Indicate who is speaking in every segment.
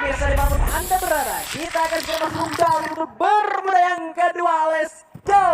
Speaker 1: pemirsa dimanapun Anda berada, kita akan segera masuk kembali untuk Bermuda yang kedua. Let's go!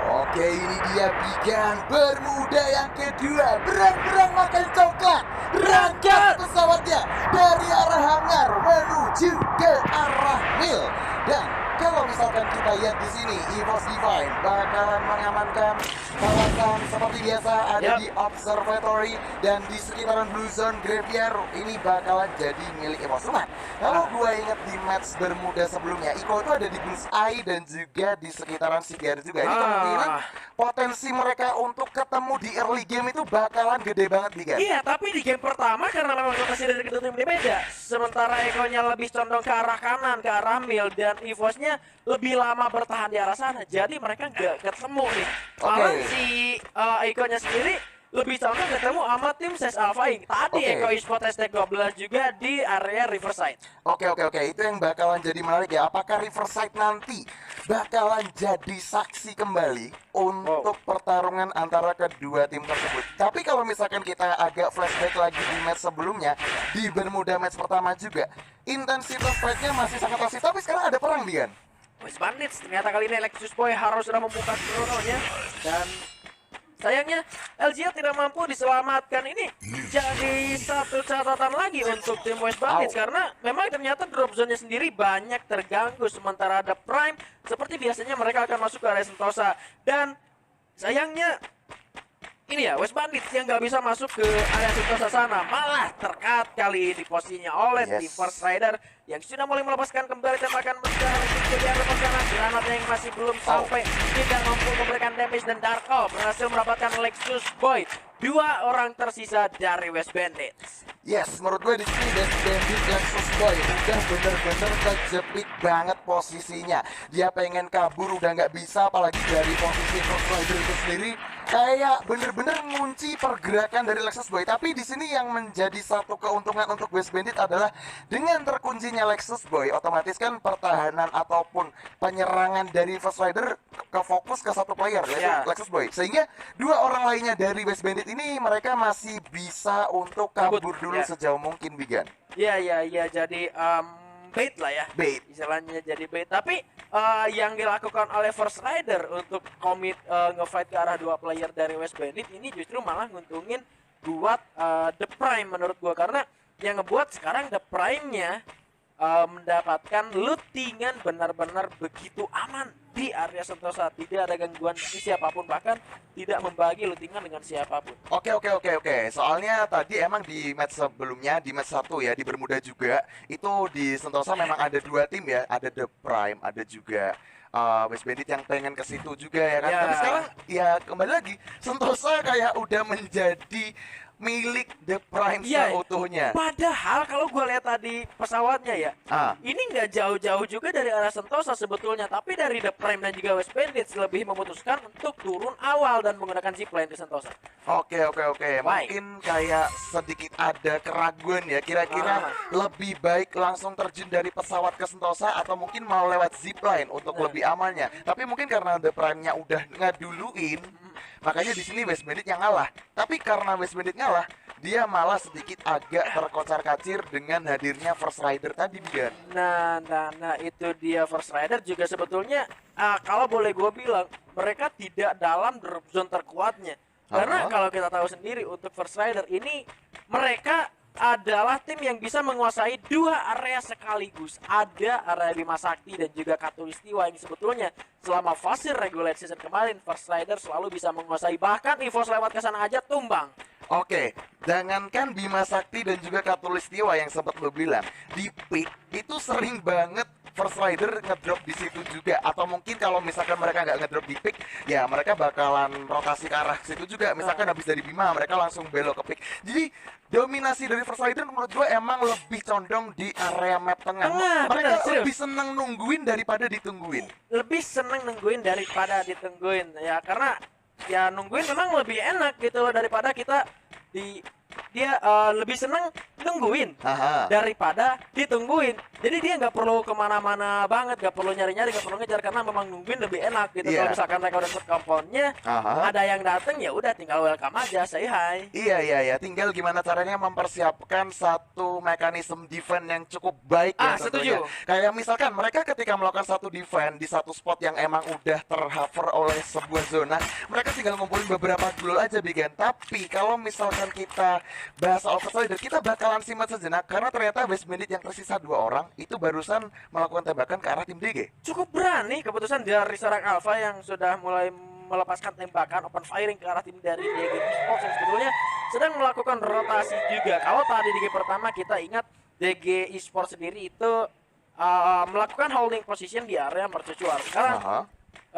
Speaker 2: Oke, ini dia Bigan Bermuda yang kedua. Berang-berang makan coklat. Berangkat pesawatnya dari arah hangar menuju ke arah mil. Dan kalau misalkan kita lihat di sini, EVOS Divine bakalan mengamankan kawasan seperti biasa ada di observatory dan di sekitaran Blue Zone Graveyard ini bakalan jadi milik EVOS. Cuman kalau gue inget di match Bermuda sebelumnya, Iko itu ada di Bull's Eye dan juga di sekitaran Sigar juga. Ini kemungkinan potensi mereka untuk ketemu di early game itu bakalan gede banget, Bigan.
Speaker 1: Iya, tapi di game pertama karena memang lokasi dari kedua tim ini beda. Sementara Eko-nya lebih condong ke arah kanan, ke arah mil, dan EVOS-nya lebih lama bertahan di arah sana. Jadi mereka nggak ketemu nih. Malah si Eko-nya sendiri lebih condong ketemu sama tim SES Alpha Inc. Tadi Eko Esports ST12 juga di area Riverside.
Speaker 2: Oke, itu yang bakalan jadi menarik ya. Apakah Riverside nanti bakalan jadi saksi kembali untuk pertarungan antara kedua tim tersebut? Tapi kalau misalkan kita agak flashback lagi di match sebelumnya, di Bermuda match pertama juga, intensitas fight-nya masih sangat masif. Tapi sekarang ada perang, Bian.
Speaker 1: West Bandits ternyata kali ini Lexus Boy harus sudah membuka chrononya, dan sayangnya LGL tidak mampu diselamatkan. Ini jadi satu catatan lagi untuk tim West Bandits karena memang ternyata drop zone-nya sendiri banyak terganggu. Sementara ada Prime seperti biasanya mereka akan masuk ke area Sentosa, dan sayangnya ini ya West Bandits yang nggak bisa masuk ke area Sentosa sana, malah terkat kali di posisinya oleh tim First Rider yang sudah mulai melepaskan kembali tembakan mendarat ke area sana. Granatnya yang masih belum sampai tidak mampu memberikan damage, dan Darko berhasil mendapatkan Lexus Boy, dua orang tersisa dari West Bandits.
Speaker 2: Yes, menurut gue di sini West Bandit Lexus Boy udah bener-bener kejepit banget posisinya. Dia pengen kabur udah nggak bisa, apalagi dari posisi First Rider itu sendiri kayak bener-bener ngunci pergerakan dari Lexus Boy. Tapi di sini yang menjadi satu keuntungan untuk West Bandit adalah dengan terkuncinya Lexus Boy, otomatis kan pertahanan ataupun penyerangan dari First Rider ke fokus ke satu player yaitu Lexus Boy, sehingga dua orang lainnya dari West Bandit ini mereka masih bisa untuk kabur dulu sejauh mungkin, Bigan.
Speaker 1: Iya, jadi bait lah ya,
Speaker 2: bait
Speaker 1: istilahnya, jadi bait. Tapi yang dilakukan oleh First Rider untuk komit ngefight ke arah dua player dari West Bandit ini justru malah nguntungin buat The Prime menurut gua, karena yang ngebuat sekarang The Prime-nya mendapatkan lootingan benar-benar begitu aman di area Sentosa. Tidak ada gangguan dari siapapun, bahkan tidak membagi lootingan dengan siapapun.
Speaker 2: Oke. Soalnya tadi emang di match sebelumnya, di match 1 ya, di Bermuda juga, itu di Sentosa memang ada dua tim ya, ada The Prime, ada juga West Bandit yang pengen ke situ juga ya kan. Tapi sekarang ya kembali lagi, Sentosa kayak udah menjadi milik The Prime seutuhnya.
Speaker 1: Padahal kalau gue lihat tadi pesawatnya ya, ini nggak jauh-jauh juga dari arah Sentosa sebetulnya, tapi dari The Prime dan juga West Bandits lebih memutuskan untuk turun awal dan menggunakan zipline di Sentosa.
Speaker 2: Oke. Mungkin kayak sedikit ada keraguan ya, kira-kira lebih baik langsung terjun dari pesawat ke Sentosa atau mungkin mau lewat zipline untuk lebih amannya. Tapi mungkin karena The Prime-nya udah ngeduluin, makanya di sini West Bandit yang ngalah. Tapi karena West Bandit ngalah, dia malah sedikit agak terkocar-kacir dengan hadirnya First Rider tadi, Bigan.
Speaker 1: Nah, itu dia. First Rider juga sebetulnya kalau boleh gue bilang, mereka tidak dalam drop zone terkuatnya. Karena kalau kita tahu sendiri untuk First Rider ini, mereka adalah tim yang bisa menguasai dua area sekaligus. Ada area Bima Sakti dan juga Katulistiwa yang sebetulnya selama fase regular season kemarin First Rider selalu bisa menguasai, bahkan EVOS lewat ke sana aja tumbang.
Speaker 2: Oke, jangankan Bima Sakti dan juga Katulistiwa yang sempat lo bilang, di pick itu sering banget First Rider ngedrop di situ juga. Atau mungkin kalau misalkan mereka nggak ngedrop di pick, ya mereka bakalan rotasi ke arah situ juga. Misalkan habis dari Bima, mereka langsung belok ke pick. Jadi dominasi dari First Rider menurut gue emang lebih condong di area map tengah. Mereka lebih seneng nungguin daripada ditungguin.
Speaker 1: Lebih seneng nungguin daripada ditungguin ya, karena ya nungguin memang lebih enak gitu loh, daripada kita dia lebih seneng nungguin
Speaker 2: Aha.
Speaker 1: daripada ditungguin. Jadi dia nggak perlu kemana-mana banget, nggak perlu nyari-nyari, nggak perlu ngejar karena memang nungguin lebih enak gitu.
Speaker 2: Iya.
Speaker 1: Kalau misalkan mereka udah set komponnya,
Speaker 2: Aha.
Speaker 1: ada yang dateng ya udah tinggal welcome aja, say hi.
Speaker 2: Iya, tinggal gimana caranya mempersiapkan satu mekanisme defense yang cukup baik ya tentunya.
Speaker 1: Setuju.
Speaker 2: Kayak misalkan mereka ketika melakukan satu defense di satu spot yang emang udah tercover oleh sebuah zona, mereka tinggal ngumpulin beberapa gol aja bikin. Tapi kalau misalkan kita bahas soal Outsider, kita bakalan simak sejenak karena ternyata West Bandit yang tersisa 2 orang itu barusan melakukan tembakan ke arah tim DG.
Speaker 1: Cukup berani keputusan dari seorang Alpha yang sudah mulai melepaskan tembakan open firing ke arah tim dari DG Esports yang sebetulnya sedang melakukan rotasi juga. Kalau tadi di game pertama kita ingat DG Esports sendiri itu melakukan holding position di area mercusuar. Sekarang
Speaker 2: Aha.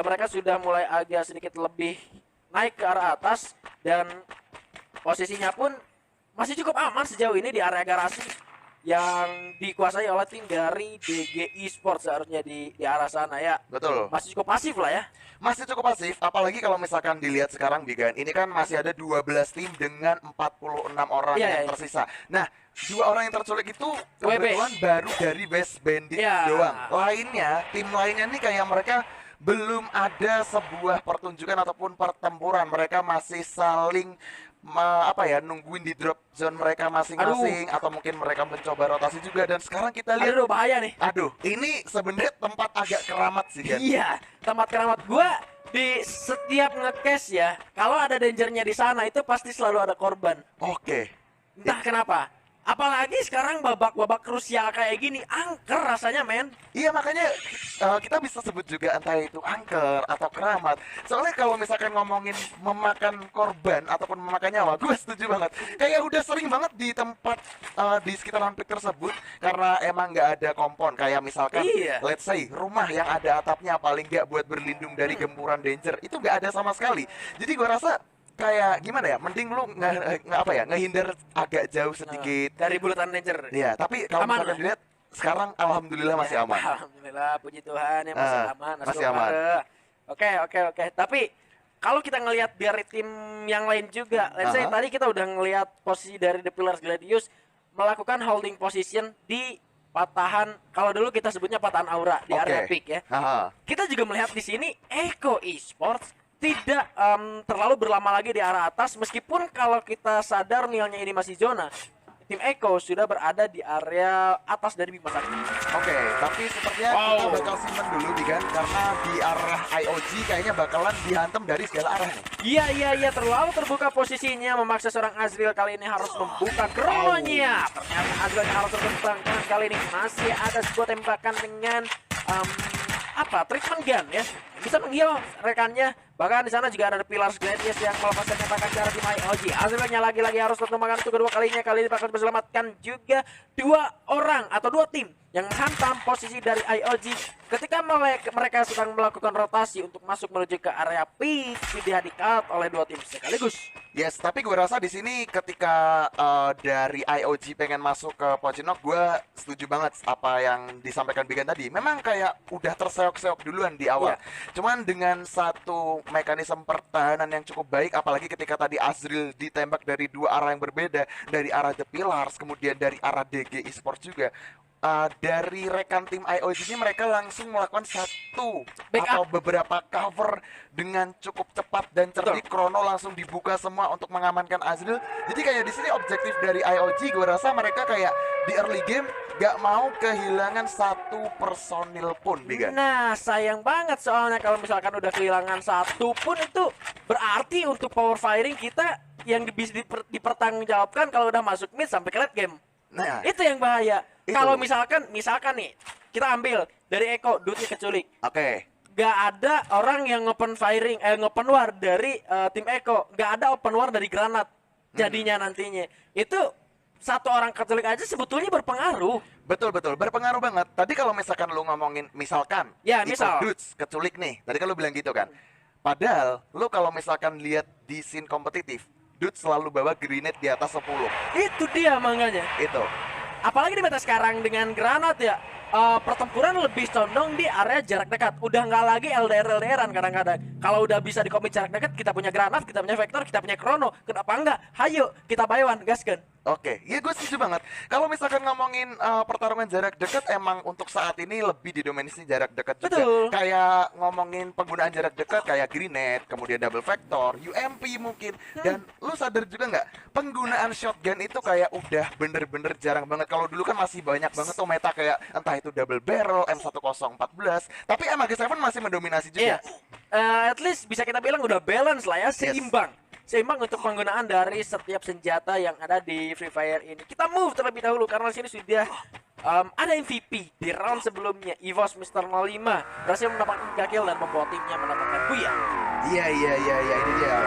Speaker 1: mereka sudah mulai agak sedikit lebih naik ke arah atas dan posisinya pun masih cukup aman sejauh ini di area garasi yang dikuasai oleh tim dari DG Esports seharusnya di arah sana ya.
Speaker 2: Betul.
Speaker 1: Masih cukup pasif lah ya.
Speaker 2: Masih cukup pasif, apalagi kalau misalkan dilihat sekarang Bigan, ini kan masih ada 12 tim dengan 46 orang
Speaker 1: Iya,
Speaker 2: yang
Speaker 1: iya.
Speaker 2: tersisa. Nah, 2 orang yang terculik itu kebetulan baru dari West Bandit
Speaker 1: Iya.
Speaker 2: doang. Lainnya, tim lainnya nih kayak mereka belum ada sebuah pertunjukan ataupun pertempuran. Mereka masih saling nungguin di drop zone mereka masing-masing atau mungkin mereka mencoba rotasi juga. Dan sekarang kita lihat,
Speaker 1: Aduh bahaya nih.
Speaker 2: aduh, ini sebenarnya tempat agak keramat sih kan.
Speaker 1: Iya, tempat keramat gua di setiap nge-cash ya. Kalau ada dangernya di sana itu pasti selalu ada korban.
Speaker 2: Oke.
Speaker 1: Entah kenapa. Apalagi sekarang babak-babak krusial kayak gini, angker rasanya men.
Speaker 2: Iya, makanya kita bisa sebut juga entah itu angker atau keramat. Soalnya kalau misalkan ngomongin memakan korban ataupun memakan nyawa, gue setuju banget. Kayak udah sering banget di tempat di sekitaran pik tersebut karena emang nggak ada kompon. Kayak misalkan,
Speaker 1: Iya.
Speaker 2: let's say rumah yang ada atapnya paling nggak buat berlindung dari gempuran danger itu nggak ada sama sekali. Jadi gue rasa kayak gimana ya, mending lu ngehindar agak jauh sedikit.
Speaker 1: Dari bulatan danger.
Speaker 2: Iya, tapi kalau
Speaker 1: Aman
Speaker 2: misalkan
Speaker 1: lah.
Speaker 2: dilihat sekarang alhamdulillah masih
Speaker 1: Ya,
Speaker 2: aman.
Speaker 1: Alhamdulillah, puji Tuhan ya masih aman.
Speaker 2: masih aman.
Speaker 1: Oke. Tapi kalau kita ngelihat dari tim yang lain juga, let's say
Speaker 2: Aha.
Speaker 1: tadi kita udah ngelihat posisi dari The Pillars Gladius melakukan holding position di patahan, kalau dulu kita sebutnya patahan aura di area
Speaker 2: Oke.
Speaker 1: peak ya.
Speaker 2: Aha.
Speaker 1: Kita juga melihat di sini Echo Esports tidak terlalu berlama lagi di arah atas, meskipun kalau kita sadar nilainya ini masih zona. Tim Echo sudah berada di area atas dari Bima Sakti.
Speaker 2: Oke, tapi sepertinya kita bakal simpen dulu nih kan, karena di arah IOG kayaknya bakalan dihantam dari segala arah nih.
Speaker 1: Iya, terlalu terbuka posisinya, memaksa seorang Azril kali ini harus membuka krononya. Ternyata Azril harus terbentang, dan kali ini masih ada sebuah tembakan dengan treatment gun ya, bisa menghil rekannya. Bahkan di sana juga ada The Pillars Gladius yang melepaskan tembakan ke arah tim IOG. Azrilnya lagi-lagi harus tertumbangkan untuk kedua kalinya. Kali ini bakal diselamatkan juga 2 orang atau 2 tim yang menghantam posisi dari IOG ketika mereka sedang melakukan rotasi untuk masuk menuju ke area peak. Tidak di-cut oleh 2 tim sekaligus.
Speaker 2: Yes, tapi gue rasa di sini ketika dari IOG pengen masuk ke Pocinok, gue setuju banget apa yang disampaikan Bigan tadi. Memang kayak udah terseok-seok duluan di awal. Cuman dengan satu mekanisme pertahanan yang cukup baik, apalagi ketika tadi Azril ditembak dari 2 arah yang berbeda, dari arah The Pillars, kemudian dari arah DG Esports juga. Dari rekan tim IOG ini mereka langsung melakukan satu
Speaker 1: Backup.
Speaker 2: atau beberapa cover dengan cukup cepat dan cerdik. Krono langsung dibuka semua untuk mengamankan Azril. Jadi kayak di sini objektif dari IOG, gue rasa mereka kayak di early game gak mau kehilangan 1 personil pun, Bigan.
Speaker 1: Nah, sayang banget soalnya kalau misalkan udah kehilangan 1 pun itu berarti untuk power firing kita yang bisa dipertanggungjawabkan kalau udah masuk mid sampai ke late game.
Speaker 2: Nah,
Speaker 1: Itu yang bahaya.
Speaker 2: Itu.
Speaker 1: Kalau misalkan nih kita ambil dari Eko, Dutnya keculik.
Speaker 2: oke.
Speaker 1: Gak ada orang yang open firing, ngopen war dari tim Eko. Gak ada open war dari granat. Jadinya nantinya itu 1 orang keculik aja sebetulnya berpengaruh.
Speaker 2: Betul, berpengaruh banget. Tadi kalau misalkan lu ngomongin misalkan
Speaker 1: Ya,
Speaker 2: Iko
Speaker 1: misal.
Speaker 2: Dudes keculik nih, tadi kan lu bilang gitu kan. Padahal lu kalau misalkan lihat di scene kompetitif, Dudes selalu bawa grenade di atas 10.
Speaker 1: Itu dia makanya.
Speaker 2: Itu.
Speaker 1: Apalagi di meta sekarang dengan granat ya. pertempuran lebih condong di area jarak dekat. Udah nggak lagi LDR-LDRan kadang-kadang. Kalau udah bisa dikomit jarak dekat, kita punya granat, kita punya vektor, kita punya krono. Kenapa enggak? Hayo, kita buy one, gaskan.
Speaker 2: Oke, ya gue setuju banget. Kalau misalkan ngomongin pertarungan jarak dekat, emang untuk saat ini lebih didominasi jarak dekat juga.
Speaker 1: Betul.
Speaker 2: Kayak ngomongin penggunaan jarak dekat kayak grenade, kemudian double vector, UMP mungkin. Dan lu sadar juga nggak, penggunaan shotgun itu kayak udah bener-bener jarang banget. Kalau dulu kan masih banyak banget tuh meta kayak entah itu double barrel, M1014. Tapi MG7 masih mendominasi
Speaker 1: Iya.
Speaker 2: juga.
Speaker 1: At least bisa kita bilang udah balance lah ya, seimbang. Seimbang untuk penggunaan dari setiap senjata yang ada di Free Fire ini. Kita move terlebih dahulu karena sini sudah ada MVP di round sebelumnya. EVOS Mr. 05 berhasil mendapatkan 3 kill dan membawa timnya mendapatkan buya.
Speaker 2: Iya, ini dia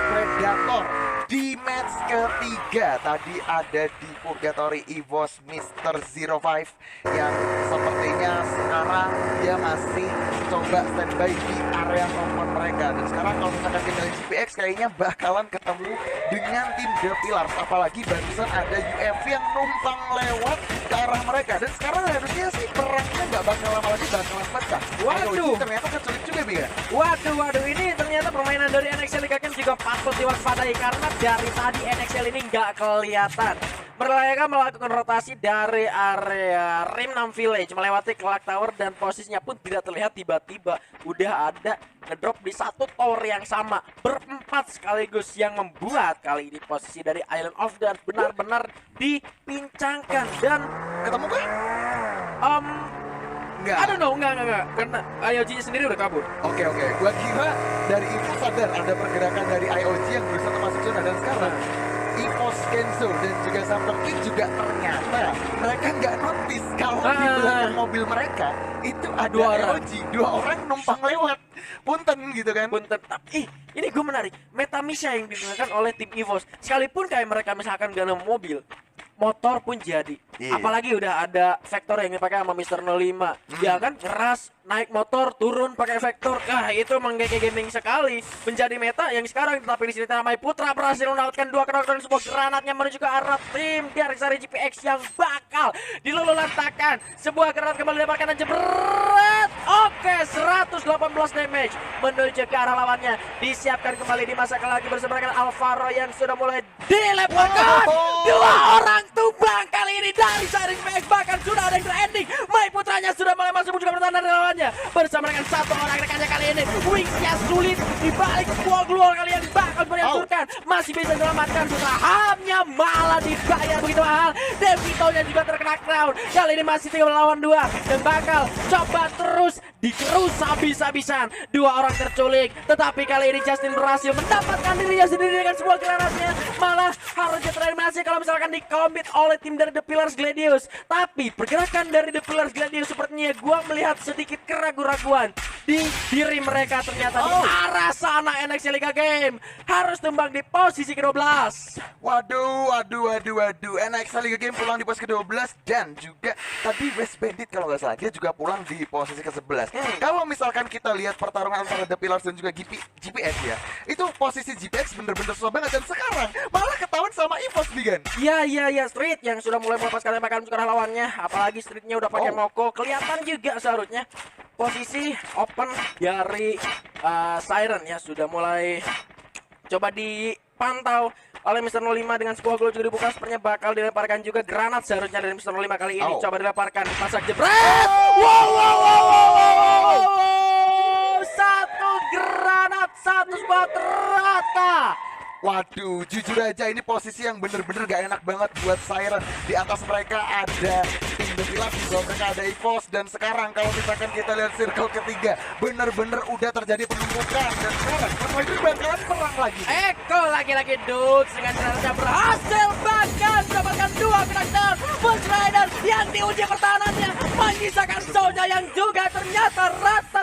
Speaker 2: Predator di match ketiga. Tadi ada di Purgatory EVOS Mr. 05 yang sepertinya sekarang dia masih coba standby di area nomor mereka. Dan sekarang kalau misalkan kita lihat GPX kayaknya bakalan ketemu dengan tim The Pillars. Apalagi barusan ada UFV yang numpang lewat ke arah mereka. Dan sekarang harusnya sih perangnya nggak bakal lama lagi, bakalan pecah.
Speaker 1: Waduh.
Speaker 2: Ternyata kesulit juga, Bia.
Speaker 1: Waduh, ini ternyata permainan dari NXL Liga Game juga patut diwaspadai karena dari tadi NXL ini nggak kelihatan. Mereka melakukan rotasi dari area Rim 6 Village melewati Clock Tower dan posisinya pun tidak terlihat, tiba-tiba udah ada ngedrop di satu tower yang sama berempat sekaligus yang membuat kali ini posisi dari Island of Dawn benar-benar dipincangkan dan
Speaker 2: Ketemu kan? Enggak.
Speaker 1: I don't know, enggak. Karena IOG sendiri udah kabur.
Speaker 2: Oke. Gua kira dari info sadar ada pergerakan dari IOG yang berusaha masuk zona dan sekarang EVOS Kenzo dan juga Samper King juga ternyata mereka nggak notice kalau di belakang mobil mereka itu ada IOG, 2 orang numpang lewat. Punten gitu kan.
Speaker 1: Punten, tapi ini gue menarik. Meta Misha yang digunakan oleh tim EVOS. Sekalipun kayak mereka misalkan gak ada mobil, motor pun jadi.
Speaker 2: Iya.
Speaker 1: Apalagi udah ada vektor yang dipakai sama Mr. 05. Ya kan, keras, naik motor, turun pakai vektor. Itu emang GG gaming sekali. Menjadi meta yang sekarang, tapi di sini Tamai Putra berhasil mendapatkan 2 knock dan sebuah granatnya menuju ke arah tim dari sari GPX yang bakal dilululantakan. Sebuah granat kembali didapatkan dan jebret. Oke, 118 damage menuju ke arah lawannya. Disiapkan kembali dimasakkan lagi bersama dengan Alvaro yang sudah mulai dilepaskan. 2 orang tumbang kali ini dari Sari GPX, bahkan sudah ada yang terending. Mai Putranya sudah mulai masuk juga bertahan dari lawannya bersama dengan 1 orang rekannya kali ini. Wingsnya sulit dibalik gol kali yang bakal dihancurkan. Masih bisa diselamatkan, Putra hamnya malah dibayar begitu mahal. Devito-nya juga terkena crown. Kali ini masih 3 lawan 2 dan bakal coba terus dikerus habis-habisan. 2 orang terculik, tetapi kali ini Justin berhasil mendapatkan dirinya sendiri dengan sebuah granatnya. Malah harusnya tereliminasi kalau misalkan dikomit oleh tim dari The Pillars Gladius. Tapi pergerakan dari The Pillars Gladius sepertinya gua melihat sedikit keraguan-raguan di diri mereka. Ternyata di arah sana NXT Liga Game harus tumbang di posisi ke-12.
Speaker 2: Waduh. NXT Liga Game pulang di posisi ke-12 dan juga tadi West Bandit kalau nggak salah dia juga pulang di posisi ke-11. Kalau misalkan kita lihat pertarungan antara The Pillars dan juga GPX ya, itu posisi GPX bener-bener susah banget dan sekarang malah ketahuan sama EVOS Bigan.
Speaker 1: Ya, Street yang sudah mulai melepaskan tembakan ke arah lawannya. Apalagi Streetnya udah pakai Moko, kelihatan juga seharusnya posisi open dari Siren ya sudah mulai coba dipantau oleh Mr. 05 dengan sebuah gol juga dibuka. Sepertinya bakal dilemparkan juga granat seharusnya dari Mr. 05 kali ini. Coba dilemparkan, masak jebret. Wow. 1 granat, 1 spot rata.
Speaker 2: Waduh, jujur aja ini posisi yang bener-bener gak enak banget buat Siren. Di atas mereka ada tim The Pillars, di bawah mereka ada EVOS. Dan sekarang kalau misalkan kita lihat circle ketiga, bener-bener udah terjadi penumpukan. Dan sekarang itu bakalan perang lagi.
Speaker 1: Eko lagi-lagi Dux dengan caranya berhasil bahkan mendapatkan 2 knockdown. Bush Rider yang diuji pertahanannya menyisakan Sonya yang juga ternyata rata.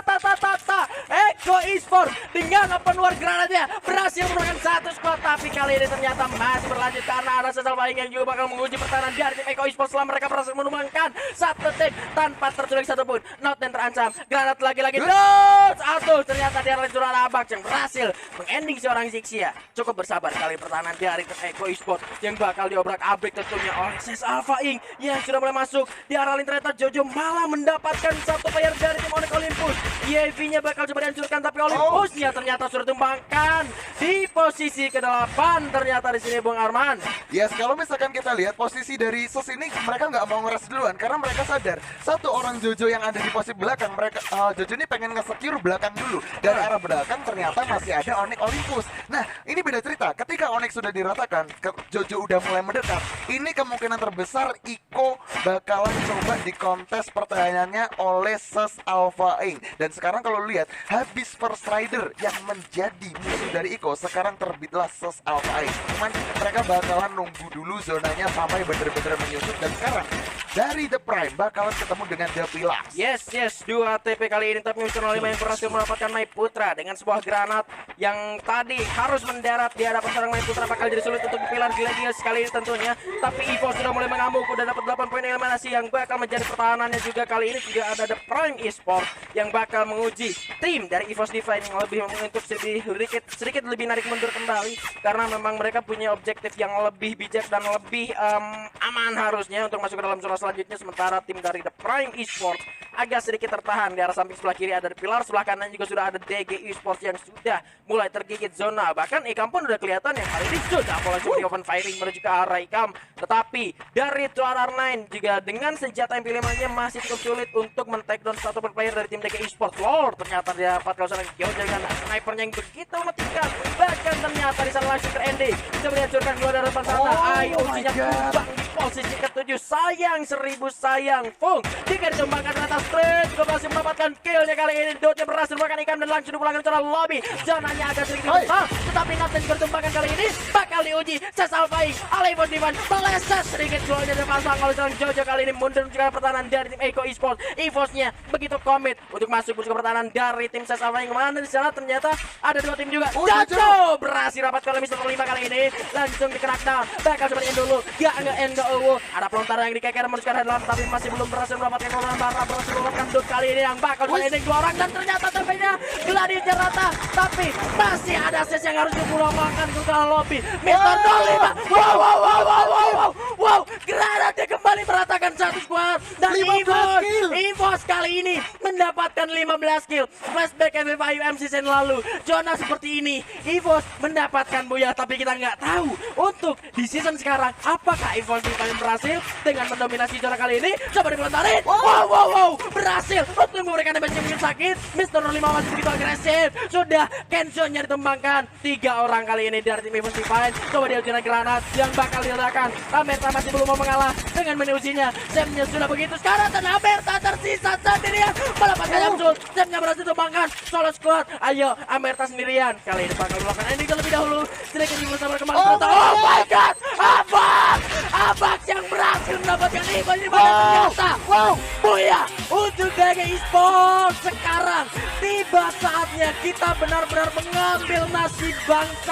Speaker 1: Eko Esports dengan open war granatnya berhasil menurunkan satu squad, tapi kali ini ternyata masih berlanjut karena ada Sesal Baing yang juga bakal menguji pertahanan dari tim Eko Esports setelah mereka berhasil menumbangkan satu tim tanpa terculik satupun. Not dan terancam, granat lagi-lagi terus. Aduh, ternyata dia Surara Abak yang berhasil mengending seorang Zixia. Cukup bersabar kali pertahanan dari tim Eko Esports yang bakal diobrak-abrik tentunya oleh Ses Alpha Inc yang sudah mulai masuk. Di arah lain ternyata Jojo malah mendapatkan satu player dari tim Onyx Olympus. EV-nya bakal coba dihancurkan, tapi Olympusnya ternyata sudah tumbangkan di posisi ke-8 ternyata di sini Bung Arman.
Speaker 2: Yes, kalau misalkan kita lihat posisi dari Sus ini, mereka nggak mau ngeras duluan karena mereka sadar satu orang Jojo yang ada di posisi belakang. Mereka Jojo ini pengen nge-secure belakang dulu. Dari arah belakang ternyata masih ada Onyx Olympus. Nah, ini beda cerita. Ketika Onyx sudah diratakan, Jojo udah mulai mendekat. Ini kemungkinan terbesar Iko bakalan coba di kontes pertahanannya oleh Ses Alpha Inc. Dan sekarang kalau lihat, habis First Rider yang menjadi musuh dari Iko, sekarang terbitlah Ses Alpha Inc. Cuman mereka bakalan nunggu dulu zonanya sampai bener-bener menyusut. Dan sekarang dari The Prime bakalan ketemu dengan The Pillars.
Speaker 1: Yes, 2 TP kali ini, tapi Mr. 05 yang berhasil mendapatkan Mai Putra dengan sebuah granat yang tadi harus mendarat di hadapan seorang Mai Putra bakal jadi sulit untuk Pilar Gladius kali ini tentunya. Tapi Evo sudah mulai mengamuk, udah dapat 8 poin eliminasi yang bakal menjadi pertahanannya juga kali ini. Juga ada The Prime Esports yang bakal menguji tim dari EVOS Divine yang lebih untuk sedikit lebih narik mundur kembali karena memang mereka punya objektif yang lebih bijak dan lebih aman harusnya untuk masuk ke dalam zona selanjutnya. Sementara tim dari The Prime Esports agak sedikit tertahan. Di arah samping sebelah kiri ada Pilar, sebelah kanan juga sudah ada DG Esports yang sudah mulai tergigit zona. Bahkan Ikam pun udah kelihatan yang kali ini sudah mulai seperti open firing menuju ke arah Ikam. Tetapi dari TR9 juga dengan senjata yang pilihannya masih cukup sulit untuk men-take down satu player dari tim DG Esports. Lord, ternyata dia dapat kawasan jauh dengan snipernya yang begitu mematikan. Bahkan ternyata di sana langsung ter-ending coba dihancurkan keluar dari depan sana. IOC-nya tumbang di posisi ke-7. Sayang 1000 sayang Fung jika disumbangkan ke atas straight juga masih mendapatkan killnya kali ini. Dotnya berhasil melakukan Ikam dan langsung dipulangkan secara lobby. Zonanya agak sedikit besar, tetapi Nathan bertumbangkan kali ini bakal diuji. Ses Alpha Inc oleh Evo Divan meleset sedikit keluarnya dipasang oleh seorang Jojo kali ini mundur juga pertahanan dari tim Eko Esports. EVOS-nya begitu komit untuk masuk ke pertahanan dari tim Ses Alpha Inc. Mana di sana ternyata ada 2 tim juga. Jojo berhasil rapat oleh Mr. 05 kali ini langsung di-crack down. Bakal coba di-end dulu. Enggak ada pelontaran yang dikeker menuju ke dalam, tapi masih belum berhasil mendapatkan pelontaran barra. Berhasil mendapatkan dot kali ini yang bakal ending 2 orang dan ternyata TP-nya Gladius rata, tapi masih ada Ses yang harus dipulangkan ke dalam lobby. Mr. 05 wow granatnya kembali meratakan satu squad dan EVOS kali ini mendapatkan 15 kill. Flashback FF5M season lalu zona seperti ini EVOS mendapatkan buya, tapi kita nggak tahu untuk di season sekarang apakah EVOS yang berhasil dengan mendominasi zona kali ini. Coba dipelontarin. Wow berhasil untuk memberikan damage yang sakit. Mr. 05 masih begitu agresif. Sudah Kenzo-nya ditumbangkan 3 orang kali ini dari tim EVOS Divine. Coba dihancurkan granat yang bakal diledakan. Amerta masih belum mau mengalah dengan menusinya. Semnya sudah begitu sekarang dan Amerta tersisa sendirian mendapatkan Yamsul. Semnya berhasil ditumbangkan solo squad. Ayo Amerta sendirian. Kali ini bakal melakukan ending terlebih dahulu. Sedikit bersama kembali. Oh my god, Abak yang berhasil mendapatkan EVOS Divine ternyata. Buya untuk DG Esports. Sekarang tiba saatnya kita benar-benar mengambil nasib bangsa.